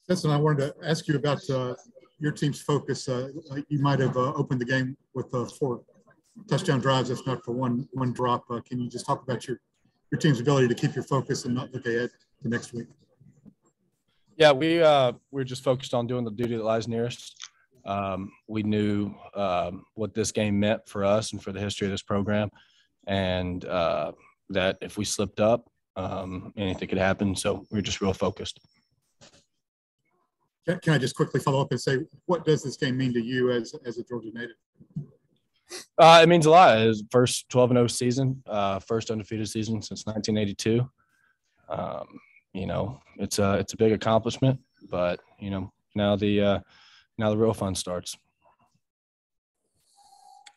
Stetson, I wanted to ask you about your team's focus. You might have opened the game with 4 touchdown drives, if not for one drop. Can you just talk about your team's ability to keep your focus and not look ahead to next week? Yeah, we're just focused on doing the duty that lies nearest. We knew what this game meant for us and for the history of this program, and that if we slipped up, anything could happen. So we're just real focused. Can I just quickly follow up and say, what does this game mean to you as a Georgia native? It means a lot. It's first 12-0 season, first undefeated season since 1982. It's a big accomplishment, but now the real fun starts.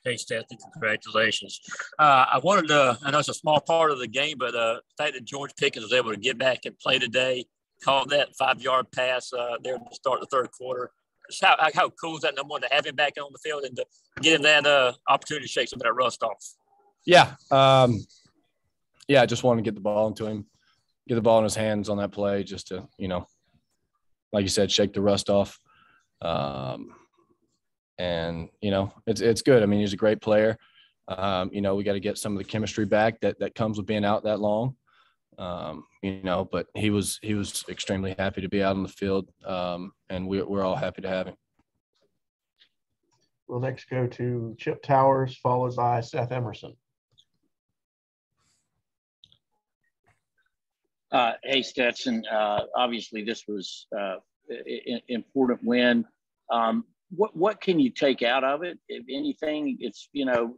Hey, Stetson, congratulations. I know it's a small part of the game, but the fact that George Pickens was able to get back and play today, called that 5-yard pass there to start the third quarter. Just how cool is that, number one, to have him back on the field and to get him that opportunity to shake some of that rust off? Yeah. I just wanted to get the ball into him, get the ball in his hands on that play just to, like you said, shake the rust off. And it's good. I mean, he's a great player. We got to get some of the chemistry back that comes with being out that long. But he was extremely happy to be out on the field, and we're all happy to have him. We'll next go to Chip Towers, followed by Seth Emerson. Hey, Stetson. Obviously, this was an important win. What can you take out of it? If anything, it's a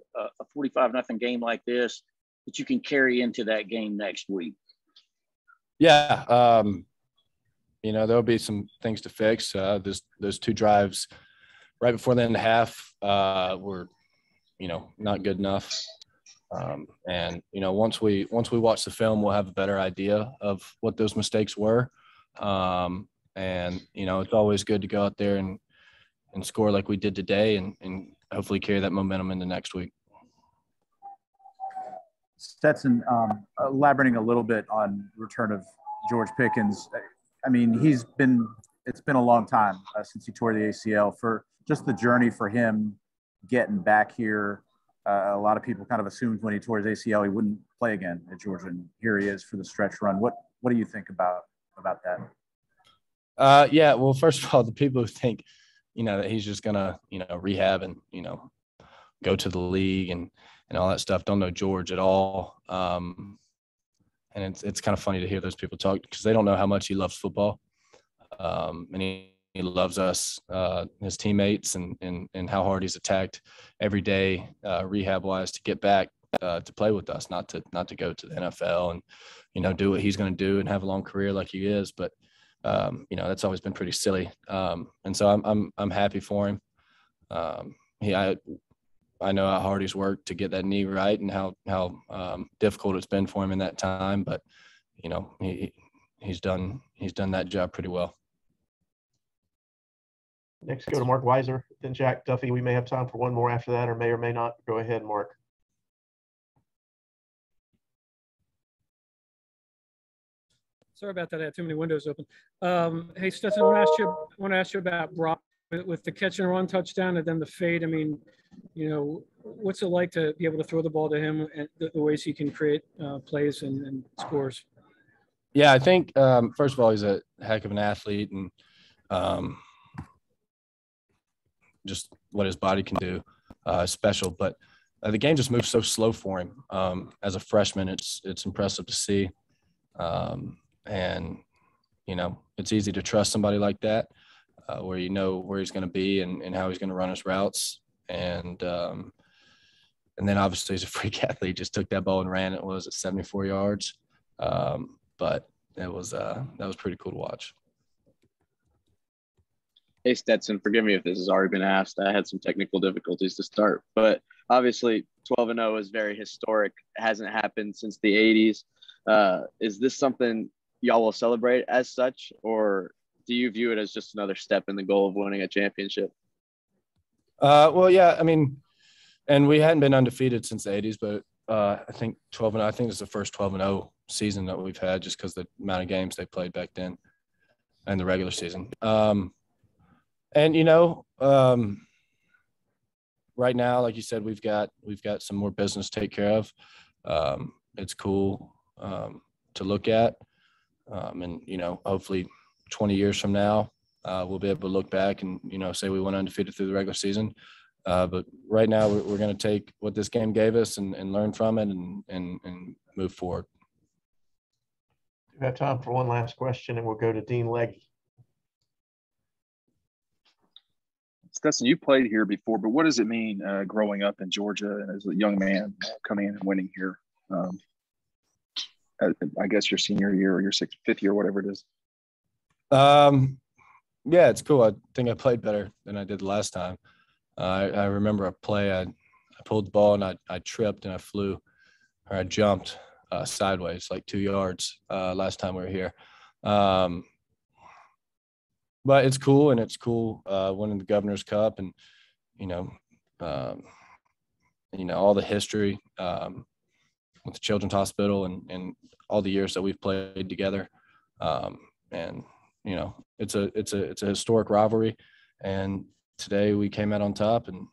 45-0 game like this that you can carry into that game next week. Yeah, there'll be some things to fix. Those 2 drives right before the end of the half were, not good enough. And once we watch the film, we'll have a better idea of what those mistakes were. It's always good to go out there and score like we did today, and hopefully carry that momentum into next week. Stetson, elaborating a little bit on return of George Pickens. I mean, it's been a long time since he tore the ACL. For just the journey for him getting back here, a lot of people kind of assumed when he tore his ACL he wouldn't play again at Georgia, and here he is for the stretch run. What do you think about that? Yeah, well, first of all, the people who think that he's just gonna rehab and go to the league and all that stuff don't know George at all. And it's kind of funny to hear those people talk because they don't know how much he loves football. And he loves us, his teammates, and how hard he's attacked every day, rehab wise, to get back to play with us, not to go to the NFL and do what he's going to do and have a long career like he is. But that's always been pretty silly. And so I'm happy for him. I know how hard he's worked to get that knee right and how difficult it's been for him in that time. But he's done that job pretty well. Next, go to Mark Weiser, then Jack Duffy. We may have time for one more after that, or may not. Go ahead, Mark. Sorry about that. I had too many windows open. Hey, Stetson, I want to ask you about Brock with the catch and run touchdown and then the fade. I mean, what's it like to be able to throw the ball to him and the ways he can create plays and scores? Yeah, I think first of all, he's a heck of an athlete, and just what his body can do is special. But the game just moves so slow for him. As a freshman, it's impressive to see. And it's easy to trust somebody like that, where where he's going to be and how he's going to run his routes. And then obviously he's a freak athlete. Just took that ball and ran it. Was at 74 yards. But that was pretty cool to watch. Hey, Stetson, forgive me if this has already been asked. I had some technical difficulties to start, but obviously 12-0 is very historic. It hasn't happened since the 80s. Is this something y'all will celebrate as such, or do you view it as just another step in the goal of winning a championship? Well, yeah, I mean, and we hadn't been undefeated since the 80s, but I think 12-0, I think it's the first 12-0 season that we've had just because the amount of games they played back then. in the regular season. Right now, like you said, we've got some more business to take care of. It's cool to look at, and hopefully 20 years from now, we'll be able to look back and say we went undefeated through the regular season. But right now, we're going to take what this game gave us and learn from it and move forward. We have time for one last question, and we'll go to Dean Legge. Stetson, you played here before, but what does it mean growing up in Georgia and as a young man coming in and winning here? I guess your senior year or your fifth year, whatever it is. Yeah, it's cool. I think I played better than I did the last time. I remember a play. I pulled the ball and I tripped and I jumped sideways like 2 yards last time we were here. But it's cool, and it's cool winning the Governor's Cup and all the history with the Children's Hospital and all the years that we've played together. It's a historic rivalry, and today we came out on top and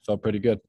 felt pretty good.